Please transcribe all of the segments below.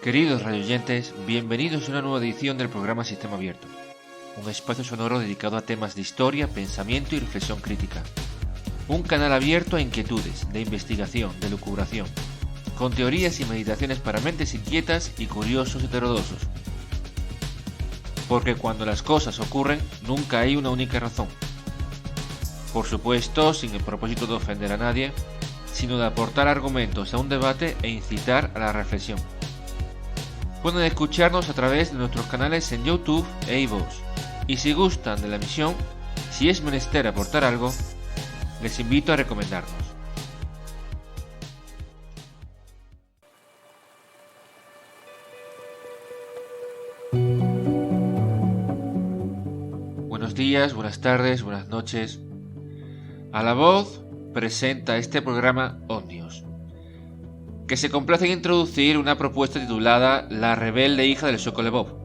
Queridos radioyentes, bienvenidos a una nueva edición del programa Sistema Abierto, un espacio sonoro dedicado a temas de historia, pensamiento y reflexión crítica. Un canal abierto a inquietudes, de investigación, de lucubración, con teorías y meditaciones para mentes inquietas y curiosos heterodoxos. Porque cuando las cosas ocurren, nunca hay una única razón. Por supuesto, sin el propósito de ofender a nadie, sino de aportar argumentos a un debate e incitar a la reflexión. Pueden escucharnos a través de nuestros canales en YouTube e iVoox. Y si gustan de la emisión, si es menester aportar algo, les invito a recomendarnos. Buenos días, buenas tardes, buenas noches. A la voz presenta este programa Omnios, que se complace en introducir una propuesta titulada La rebelde hija del Sokolevov.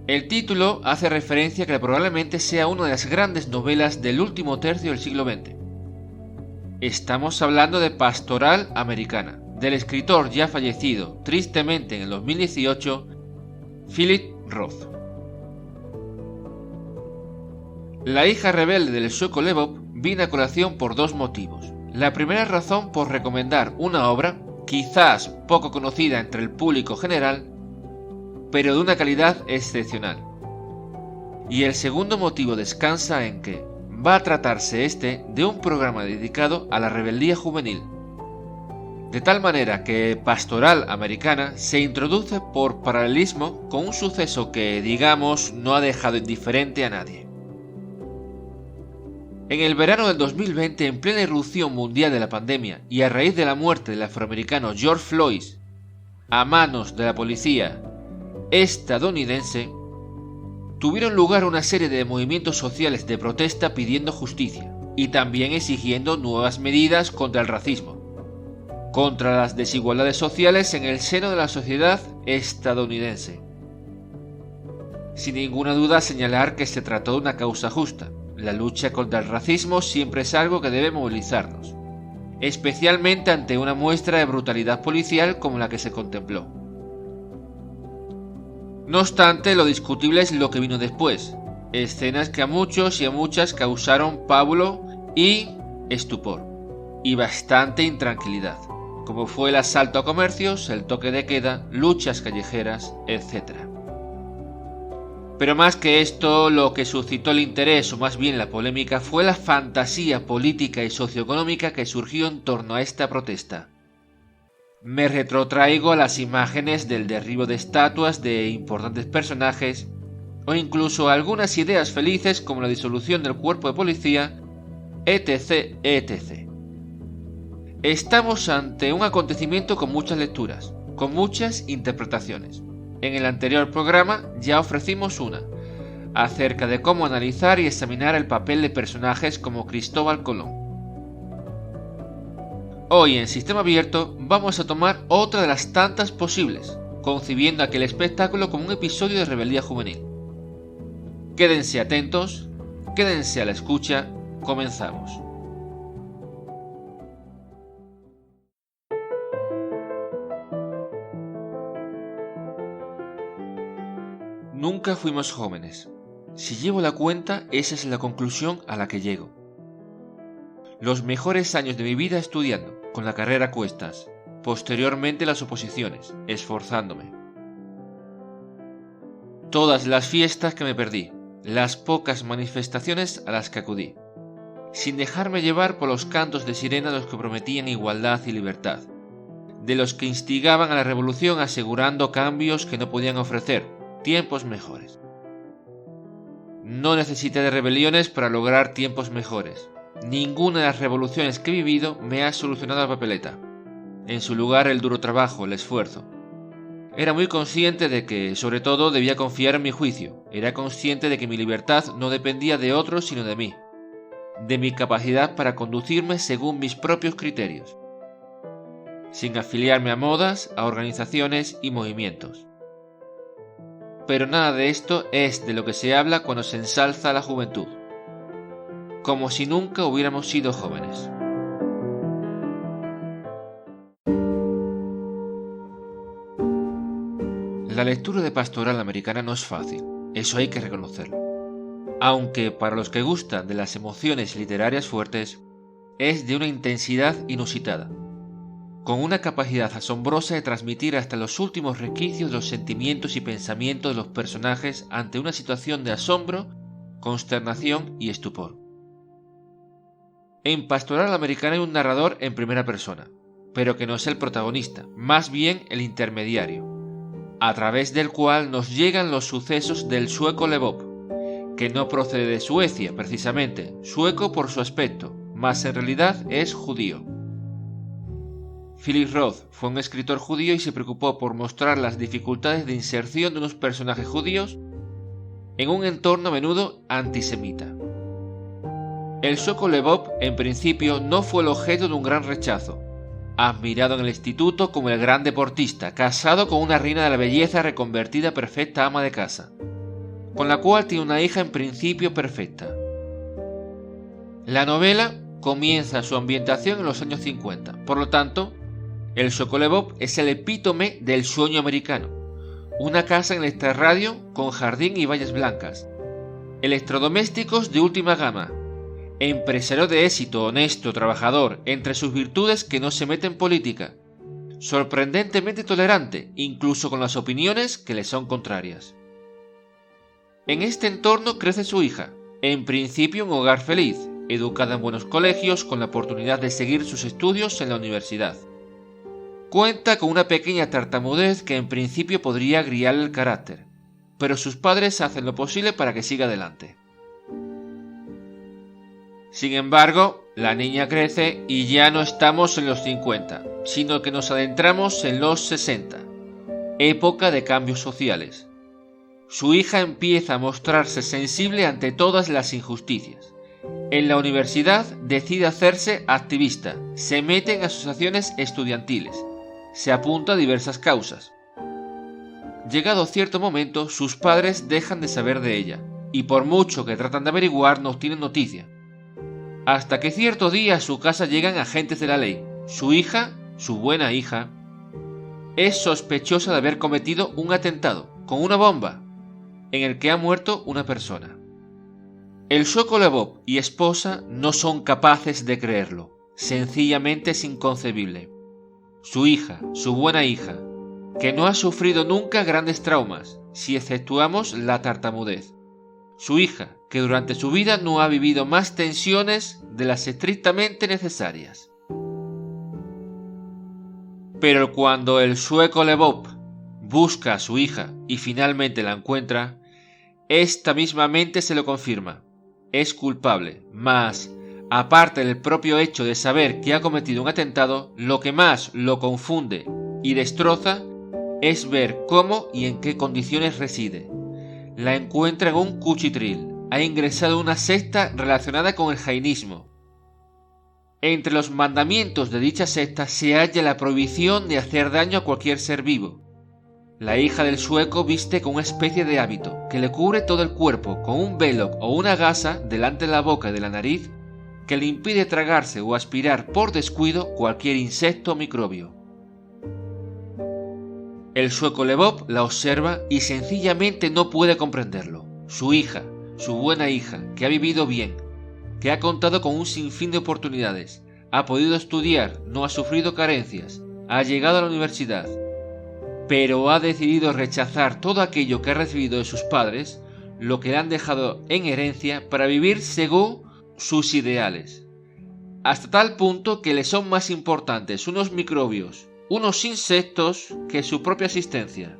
El título hace referencia a que probablemente sea una de las grandes novelas del último tercio del siglo XX. Estamos hablando de Pastoral Americana, del escritor ya fallecido, tristemente en el 2018, Philip Roth. La hija rebelde del Sokolevov viene a colación por dos motivos. La primera razón por recomendar una obra, quizás poco conocida entre el público general, pero de una calidad excepcional. Y el segundo motivo descansa en que va a tratarse de un programa dedicado a la rebeldía juvenil. De tal manera que Pastoral Americana se introduce por paralelismo con un suceso que, digamos, no ha dejado indiferente a nadie. En el verano del 2020, en plena irrupción mundial de la pandemia y a raíz de la muerte del afroamericano George Floyd a manos de la policía estadounidense, tuvieron lugar una serie de movimientos sociales de protesta pidiendo justicia y también exigiendo nuevas medidas contra el racismo, contra las desigualdades sociales en el seno de la sociedad estadounidense. Sin ninguna duda señalar que se trató de una causa justa. La lucha contra el racismo siempre es algo que debe movilizarnos, especialmente ante una muestra de brutalidad policial como la que se contempló. No obstante, lo discutible es lo que vino después, escenas que a muchos y a muchas causaron pábulo y estupor, y bastante intranquilidad, como fue el asalto a comercios, el toque de queda, luchas callejeras, etc. Pero más que esto, lo que suscitó el interés, o más bien la polémica, fue la fantasía política y socioeconómica que surgió en torno a esta protesta. Me retrotraigo a las imágenes del derribo de estatuas de importantes personajes, o incluso a algunas ideas felices como la disolución del cuerpo de policía, etc., etc. Estamos ante un acontecimiento con muchas lecturas, con muchas interpretaciones. En el anterior programa ya ofrecimos una, acerca de cómo analizar y examinar el papel de personajes como Cristóbal Colón. Hoy en Sistema Abierto vamos a tomar otra de las tantas posibles, concibiendo aquel espectáculo como un episodio de rebeldía juvenil. Quédense atentos, quédense a la escucha, comenzamos. Nunca fuimos jóvenes. Si llevo la cuenta, esa es la conclusión a la que llego. Los mejores años de mi vida estudiando, con la carrera a cuestas, posteriormente las oposiciones, esforzándome. Todas las fiestas que me perdí, las pocas manifestaciones a las que acudí, sin dejarme llevar por los cantos de sirena de los que prometían igualdad y libertad, de los que instigaban a la revolución asegurando cambios que no podían ofrecer, tiempos mejores. No necesité de rebeliones para lograr tiempos mejores. Ninguna de las revoluciones que he vivido me ha solucionado la papeleta. En su lugar el duro trabajo, el esfuerzo. Era muy consciente de que, sobre todo, debía confiar en mi juicio. Era consciente de que mi libertad no dependía de otros sino de mí. De mi capacidad para conducirme según mis propios criterios. Sin afiliarme a modas, a organizaciones y movimientos. Pero nada de esto es de lo que se habla cuando se ensalza a la juventud. Como si nunca hubiéramos sido jóvenes. La lectura de Pastoral Americana no es fácil, eso hay que reconocerlo. Aunque para los que gustan de las emociones literarias fuertes, es de una intensidad inusitada, con una capacidad asombrosa de transmitir hasta los últimos resquicios de los sentimientos y pensamientos de los personajes ante una situación de asombro, consternación y estupor. En Pastoral Americana hay un narrador en primera persona, pero que no es el protagonista, más bien el intermediario, a través del cual nos llegan los sucesos del sueco Lvov, que no procede de Suecia precisamente, sueco por su aspecto, mas en realidad es judío. Philip Roth fue un escritor judío y se preocupó por mostrar las dificultades de inserción de unos personajes judíos en un entorno a menudo antisemita. El sueco Lvov, en principio, no fue el objeto de un gran rechazo. Admirado en el instituto como el gran deportista, casado con una reina de la belleza reconvertida perfecta ama de casa, con la cual tiene una hija en principio perfecta. La novela comienza su ambientación en los años 50, por lo tanto, el sueco Lvov es el epítome del sueño americano. Una casa en el extrarradio con jardín y vallas blancas, electrodomésticos de última gama, empresario de éxito, honesto, trabajador, entre sus virtudes que no se mete en política, sorprendentemente tolerante, incluso con las opiniones que le son contrarias. En este entorno crece su hija, en principio un hogar feliz, educada en buenos colegios con la oportunidad de seguir sus estudios en la universidad. Cuenta con una pequeña tartamudez que en principio podría agriarle el carácter, pero sus padres hacen lo posible para que siga adelante. Sin embargo, la niña crece y ya no estamos en los 50, sino que nos adentramos en los 60, época de cambios sociales. Su hija empieza a mostrarse sensible ante todas las injusticias. En la universidad decide hacerse activista, se mete en asociaciones estudiantiles, se apunta a diversas causas. Llegado cierto momento, sus padres dejan de saber de ella, y por mucho que tratan de averiguar no obtienen noticia. Hasta que cierto día a su casa llegan agentes de la ley. Su hija, su buena hija, es sospechosa de haber cometido un atentado con una bomba en el que ha muerto una persona. El sueco Lvov y esposa no son capaces de creerlo, sencillamente es inconcebible. Su hija, su buena hija, que no ha sufrido nunca grandes traumas, si exceptuamos la tartamudez. Su hija, que durante su vida no ha vivido más tensiones de las estrictamente necesarias. Pero cuando el sueco Lvov busca a su hija y finalmente la encuentra, esta misma mente se lo confirma. Es culpable, mas, aparte del propio hecho de saber que ha cometido un atentado, lo que más lo confunde y destroza es ver cómo y en qué condiciones reside. La encuentra en un cuchitril, ha ingresado en una secta relacionada con el jainismo. Entre los mandamientos de dicha secta se halla la prohibición de hacer daño a cualquier ser vivo. La hija del sueco viste con una especie de hábito que le cubre todo el cuerpo con un velo o una gasa delante de la boca y de la nariz que le impide tragarse o aspirar por descuido cualquier insecto o microbio. El sueco Lvov la observa y sencillamente no puede comprenderlo. Su hija, su buena hija, que ha vivido bien, que ha contado con un sinfín de oportunidades, ha podido estudiar, no ha sufrido carencias, ha llegado a la universidad, pero ha decidido rechazar todo aquello que ha recibido de sus padres, lo que le han dejado en herencia para vivir según sus ideales, hasta tal punto que le son más importantes unos microbios, unos insectos, que su propia existencia.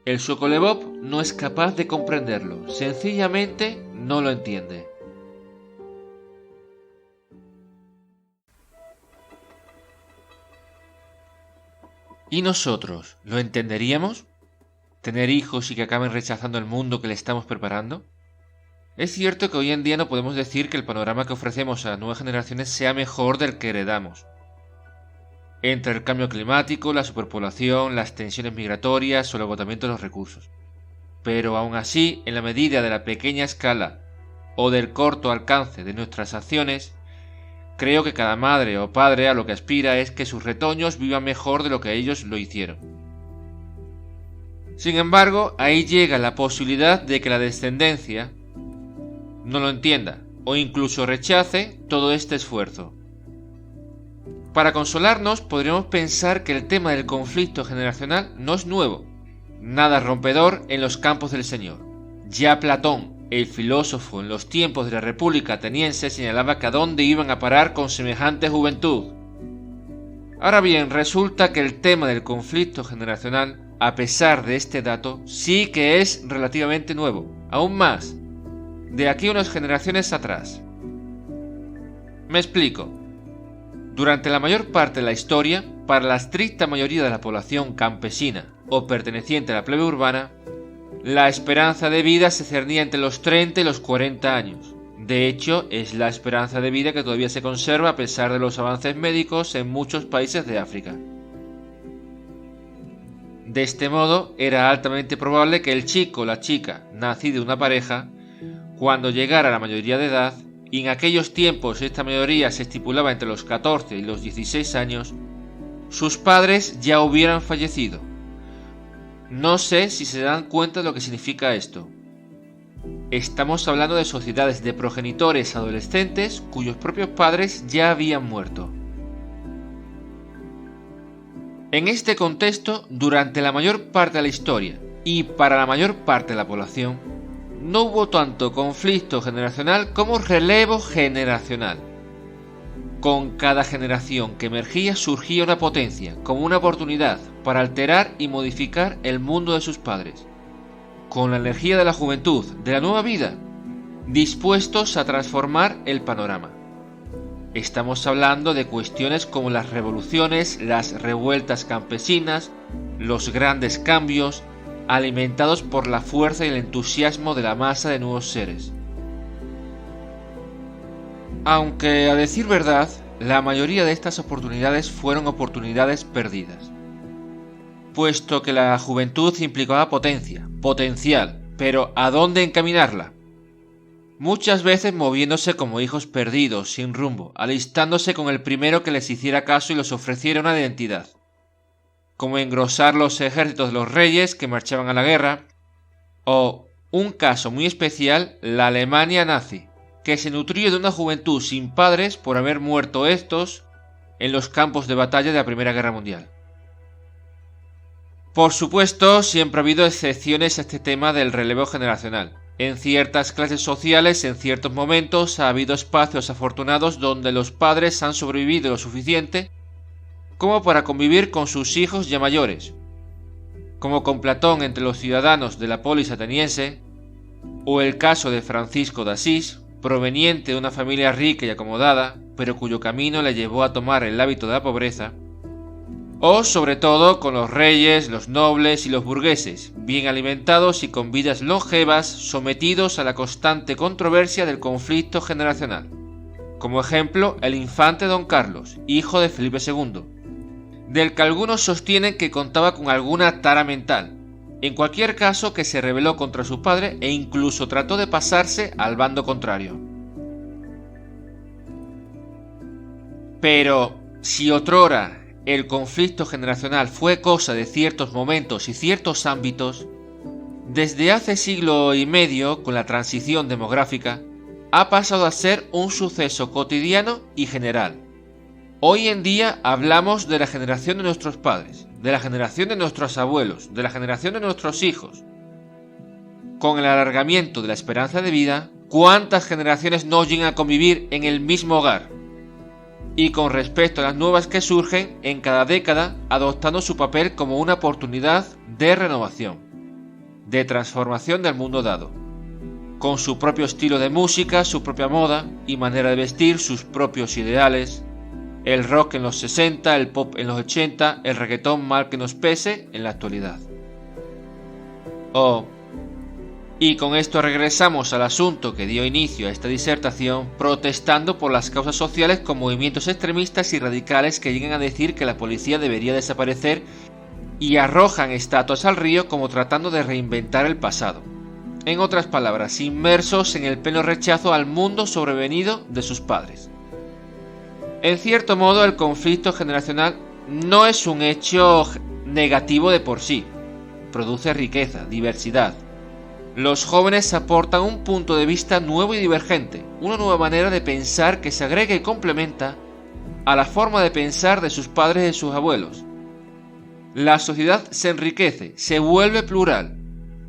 El sueco Lvov no es capaz de comprenderlo, sencillamente no lo entiende. ¿Y nosotros lo entenderíamos? ¿Tener hijos y que acaben rechazando el mundo que le estamos preparando? Es cierto que hoy en día no podemos decir que el panorama que ofrecemos a las nuevas generaciones sea mejor del que heredamos. Entre el cambio climático, la superpoblación, las tensiones migratorias o el agotamiento de los recursos. Pero aún así, en la medida de la pequeña escala o del corto alcance de nuestras acciones, creo que cada madre o padre a lo que aspira es que sus retoños vivan mejor de lo que ellos lo hicieron. Sin embargo, ahí llega la posibilidad de que la descendencia no lo entienda o incluso rechace todo este esfuerzo. Para consolarnos, podríamos pensar que el tema del conflicto generacional no es nuevo, nada rompedor en los campos del Señor. Ya Platón, el filósofo en los tiempos de la República ateniense, señalaba que a dónde iban a parar con semejante juventud. Ahora bien, resulta que el tema del conflicto generacional, a pesar de este dato, sí que es relativamente nuevo, aún más, de aquí a unas generaciones atrás. Me explico. Durante la mayor parte de la historia, para la estricta mayoría de la población campesina o perteneciente a la plebe urbana, la esperanza de vida se cernía entre los 30 y los 40 años. De hecho, es la esperanza de vida que todavía se conserva a pesar de los avances médicos en muchos países de África. De este modo, era altamente probable que el chico o la chica, nacido de una pareja, cuando llegara a la mayoría de edad, y en aquellos tiempos esta mayoría se estipulaba entre los 14 y los 16 años, sus padres ya hubieran fallecido. No sé si se dan cuenta de lo que significa esto. Estamos hablando de sociedades de progenitores adolescentes cuyos propios padres ya habían muerto. En este contexto, durante la mayor parte de la historia y para la mayor parte de la población, no hubo tanto conflicto generacional como relevo generacional. Con cada generación que emergía surgía una potencia, como una oportunidad para alterar y modificar el mundo de sus padres. Con la energía de la juventud, de la nueva vida, dispuestos a transformar el panorama. Estamos hablando de cuestiones como las revoluciones, las revueltas campesinas, los grandes cambios, alimentados por la fuerza y el entusiasmo de la masa de nuevos seres. Aunque, a decir verdad, la mayoría de estas oportunidades fueron oportunidades perdidas, puesto que la juventud implicaba potencia, potencial, pero ¿a dónde encaminarla? Muchas veces moviéndose como hijos perdidos, sin rumbo, alistándose con el primero que les hiciera caso y les ofreciera una identidad, como engrosar los ejércitos de los reyes que marchaban a la guerra, o, un caso muy especial, la Alemania nazi, que se nutrió de una juventud sin padres por haber muerto estos en los campos de batalla de la Primera Guerra Mundial. Por supuesto, siempre ha habido excepciones a este tema del relevo generacional. En ciertas clases sociales, en ciertos momentos, ha habido espacios afortunados donde los padres han sobrevivido lo suficiente como para convivir con sus hijos ya mayores, como con Platón entre los ciudadanos de la polis ateniense, o el caso de Francisco de Asís, proveniente de una familia rica y acomodada, pero cuyo camino le llevó a tomar el hábito de la pobreza, o sobre todo con los reyes, los nobles y los burgueses, bien alimentados y con vidas longevas, sometidos a la constante controversia del conflicto generacional. Como ejemplo, el infante Don Carlos, hijo de Felipe II, del que algunos sostienen que contaba con alguna tara mental, en cualquier caso que se rebeló contra su padre e incluso trató de pasarse al bando contrario. Pero, si otrora el conflicto generacional fue cosa de ciertos momentos y ciertos ámbitos, desde hace siglo y medio, con la transición demográfica, ha pasado a ser un suceso cotidiano y general. Hoy en día hablamos de la generación de nuestros padres, de la generación de nuestros abuelos, de la generación de nuestros hijos. Con el alargamiento de la esperanza de vida, ¿cuántas generaciones no llegan a convivir en el mismo hogar? Y con respecto a las nuevas que surgen en cada década, adoptando su papel como una oportunidad de renovación, de transformación del mundo dado, con su propio estilo de música, su propia moda y manera de vestir, sus propios ideales, el rock en los 60, el pop en los 80, el reggaetón mal que nos pese en la actualidad. Y con esto regresamos al asunto que dio inicio a esta disertación, protestando por las causas sociales con movimientos extremistas y radicales que llegan a decir que la policía debería desaparecer y arrojan estatuas al río como tratando de reinventar el pasado. En otras palabras, inmersos en el pleno rechazo al mundo sobrevenido de sus padres. En cierto modo, el conflicto generacional no es un hecho negativo de por sí. produce riqueza, diversidad. Los jóvenes aportan un punto de vista nuevo y divergente, una nueva manera de pensar que se agrega y complementa a la forma de pensar de sus padres y sus abuelos. La sociedad se enriquece, se vuelve plural.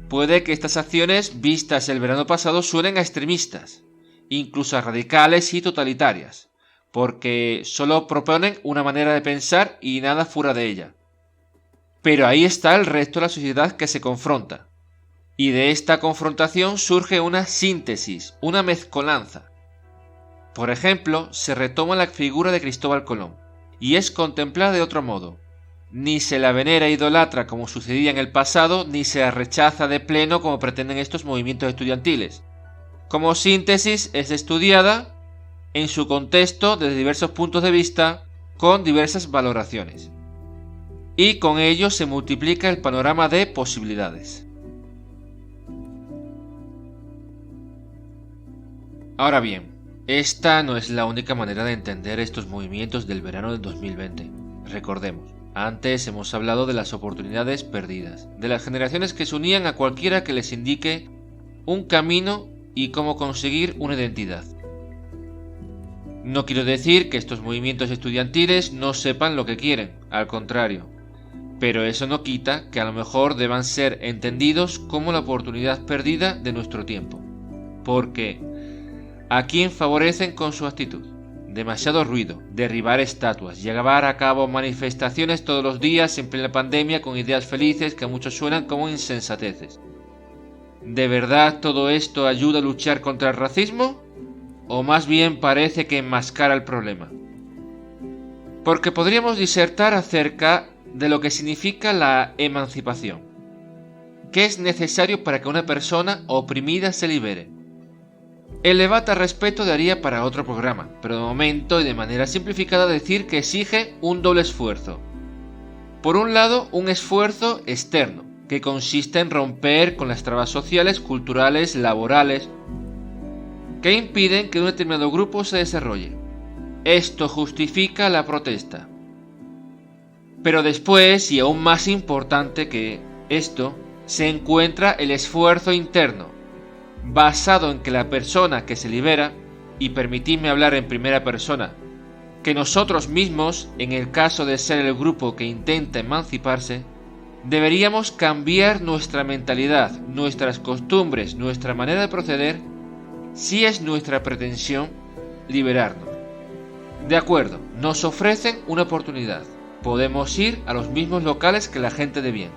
Puede que estas acciones vistas el verano pasado suenen a extremistas, incluso a radicales y totalitarias, porque solo proponen una manera de pensar y nada fuera de ella. Pero ahí está el resto de la sociedad que se confronta. Y de esta confrontación surge una síntesis, una mezcolanza. Por ejemplo, se retoma la figura de Cristóbal Colón, y es contemplada de otro modo. Ni se la venera e idolatra como sucedía en el pasado, ni se la rechaza de pleno como pretenden estos movimientos estudiantiles. Como síntesis es estudiada en su contexto desde diversos puntos de vista, con diversas valoraciones. Y con ello se multiplica el panorama de posibilidades. Ahora bien, esta no es la única manera de entender estos movimientos del verano del 2020. Recordemos, antes hemos hablado de las oportunidades perdidas, de las generaciones que se unían a cualquiera que les indique un camino y cómo conseguir una identidad. No quiero decir que estos movimientos estudiantiles no sepan lo que quieren, al contrario, pero eso no quita que a lo mejor deban ser entendidos como la oportunidad perdida de nuestro tiempo, porque ¿a quién favorecen con su actitud? Demasiado ruido, derribar estatuas, llevar a cabo manifestaciones todos los días en plena pandemia con ideas felices que a muchos suenan como insensateces. ¿De verdad todo esto ayuda a luchar contra el racismo? ¿O más bien parece que enmascara el problema? Porque podríamos disertar acerca de lo que significa la emancipación. ¿Qué es necesario para que una persona oprimida se libere? El debate al respecto daría para otro programa, pero de momento y de manera simplificada decir que exige un doble esfuerzo. Por un lado, un esfuerzo externo, que consiste en romper con las trabas sociales, culturales, laborales, que impiden que un determinado grupo se desarrolle. Esto justifica la protesta. Pero después, y aún más importante que esto, se encuentra el esfuerzo interno, basado en que la persona que se libera, y permitidme hablar en primera persona, que nosotros mismos, en el caso de ser el grupo que intenta emanciparse, deberíamos cambiar nuestra mentalidad, nuestras costumbres, nuestra manera de proceder, si es nuestra pretensión liberarnos. De acuerdo, nos ofrecen una oportunidad. Podemos ir a los mismos locales que la gente de bien.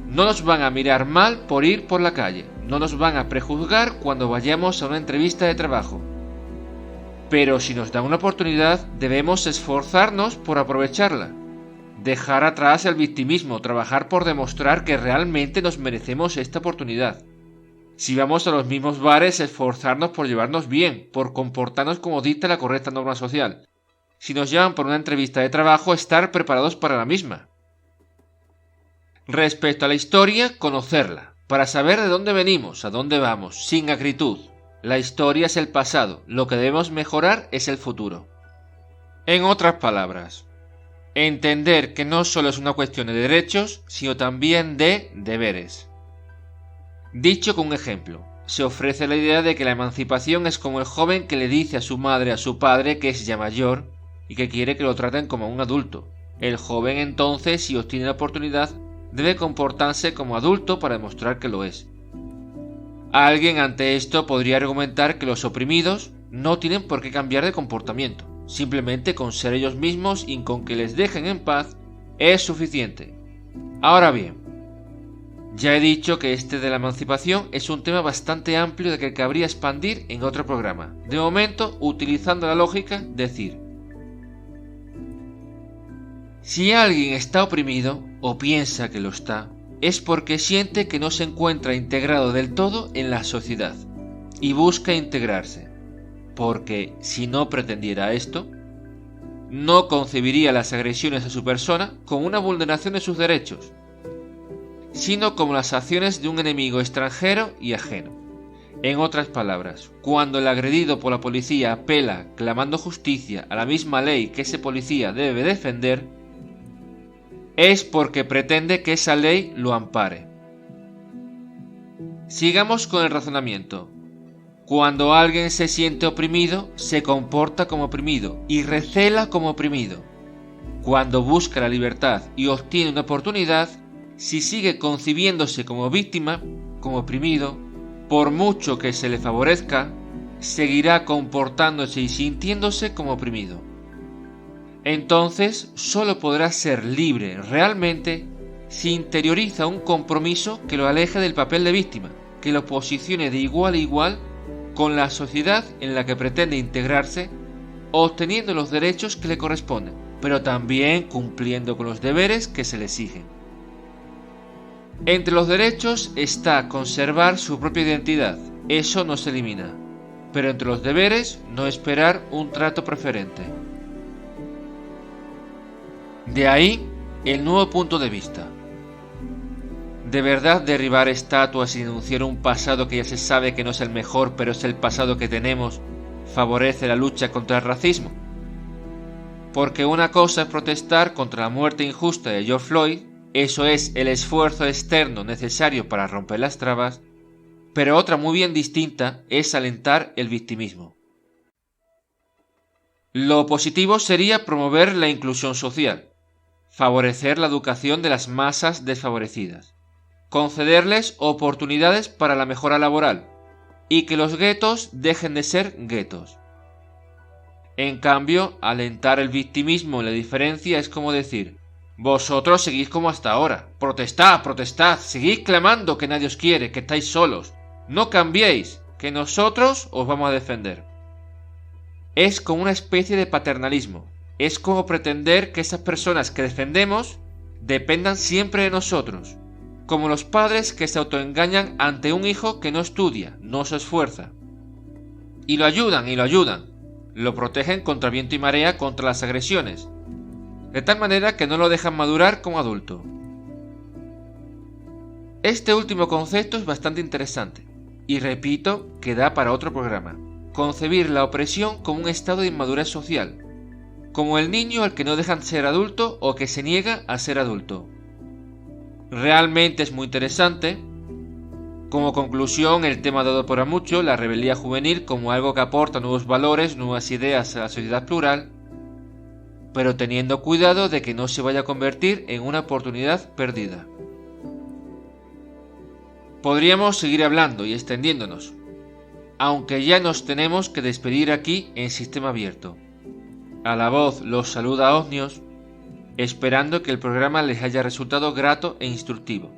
No nos van a mirar mal por ir por la calle. No nos van a prejuzgar cuando vayamos a una entrevista de trabajo. Pero si nos dan una oportunidad, debemos esforzarnos por aprovecharla. Dejar atrás el victimismo, trabajar por demostrar que realmente nos merecemos esta oportunidad. Si vamos a los mismos bares, esforzarnos por llevarnos bien, por comportarnos como dicta la correcta norma social. Si nos llaman por una entrevista de trabajo, estar preparados para la misma. Respecto a la historia, conocerla, para saber de dónde venimos, a dónde vamos, sin acritud. La historia es el pasado, lo que debemos mejorar es el futuro. En otras palabras, entender que no solo es una cuestión de derechos, sino también de deberes. Dicho con un ejemplo, se ofrece la idea de que la emancipación es como el joven que le dice a su madre, a su padre, que es ya mayor y que quiere que lo traten como un adulto. El joven entonces, si obtiene la oportunidad, debe comportarse como adulto para demostrar que lo es. Alguien ante esto podría argumentar que los oprimidos no tienen por qué cambiar de comportamiento, simplemente con ser ellos mismos y con que les dejen en paz es suficiente. Ahora bien, ya he dicho que este de la emancipación es un tema bastante amplio de que cabría expandir en otro programa. De momento, utilizando la lógica, decir: si alguien está oprimido, o piensa que lo está, es porque siente que no se encuentra integrado del todo en la sociedad, y busca integrarse, porque si no pretendiera esto, no concebiría las agresiones a su persona como una vulneración de sus derechos, sino como las acciones de un enemigo extranjero y ajeno. En otras palabras, cuando el agredido por la policía apela, clamando justicia, a la misma ley que ese policía debe defender, es porque pretende que esa ley lo ampare. Sigamos con el razonamiento. Cuando alguien se siente oprimido, se comporta como oprimido y recela como oprimido. Cuando busca la libertad y obtiene una oportunidad, si sigue concibiéndose como víctima, como oprimido, por mucho que se le favorezca, seguirá comportándose y sintiéndose como oprimido. Entonces, solo podrá ser libre realmente si interioriza un compromiso que lo aleje del papel de víctima, que lo posicione de igual a igual con la sociedad en la que pretende integrarse, obteniendo los derechos que le corresponden, pero también cumpliendo con los deberes que se le exigen. Entre los derechos está conservar su propia identidad, eso no se elimina, pero entre los deberes no esperar un trato preferente. De ahí el nuevo punto de vista. ¿De verdad derribar estatuas y denunciar un pasado que ya se sabe que no es el mejor, pero es el pasado que tenemos, favorece la lucha contra el racismo? Porque una cosa es protestar contra la muerte injusta de George Floyd, eso es el esfuerzo externo necesario para romper las trabas, pero otra muy bien distinta es alentar el victimismo. Lo positivo sería promover la inclusión social, favorecer la educación de las masas desfavorecidas, concederles oportunidades para la mejora laboral y que los guetos dejen de ser guetos. En cambio, alentar el victimismo y la diferencia es como decir: vosotros seguís como hasta ahora, protestad, protestad, seguid clamando que nadie os quiere, que estáis solos, no cambiéis, que nosotros os vamos a defender. Es como una especie de paternalismo, es como pretender que esas personas que defendemos dependan siempre de nosotros, como los padres que se autoengañan ante un hijo que no estudia, no se esfuerza. Y lo ayudan, lo protegen contra viento y marea contra las agresiones, de tal manera que no lo dejan madurar como adulto. Este último concepto es bastante interesante, y repito que da para otro programa. Concebir la opresión como un estado de inmadurez social, como el niño al que no dejan ser adulto o que se niega a ser adulto. Realmente es muy interesante. Como conclusión, el tema dado por mucho, la rebeldía juvenil, como algo que aporta nuevos valores, nuevas ideas a la sociedad plural, pero teniendo cuidado de que no se vaya a convertir en una oportunidad perdida. Podríamos seguir hablando y extendiéndonos, aunque ya nos tenemos que despedir aquí en Sistema Abierto. A la voz los saluda Osnios, esperando que el programa les haya resultado grato e instructivo,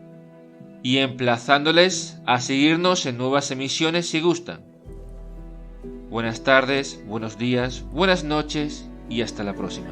y emplazándoles a seguirnos en nuevas emisiones si gustan. Buenas tardes, buenos días, buenas noches y hasta la próxima.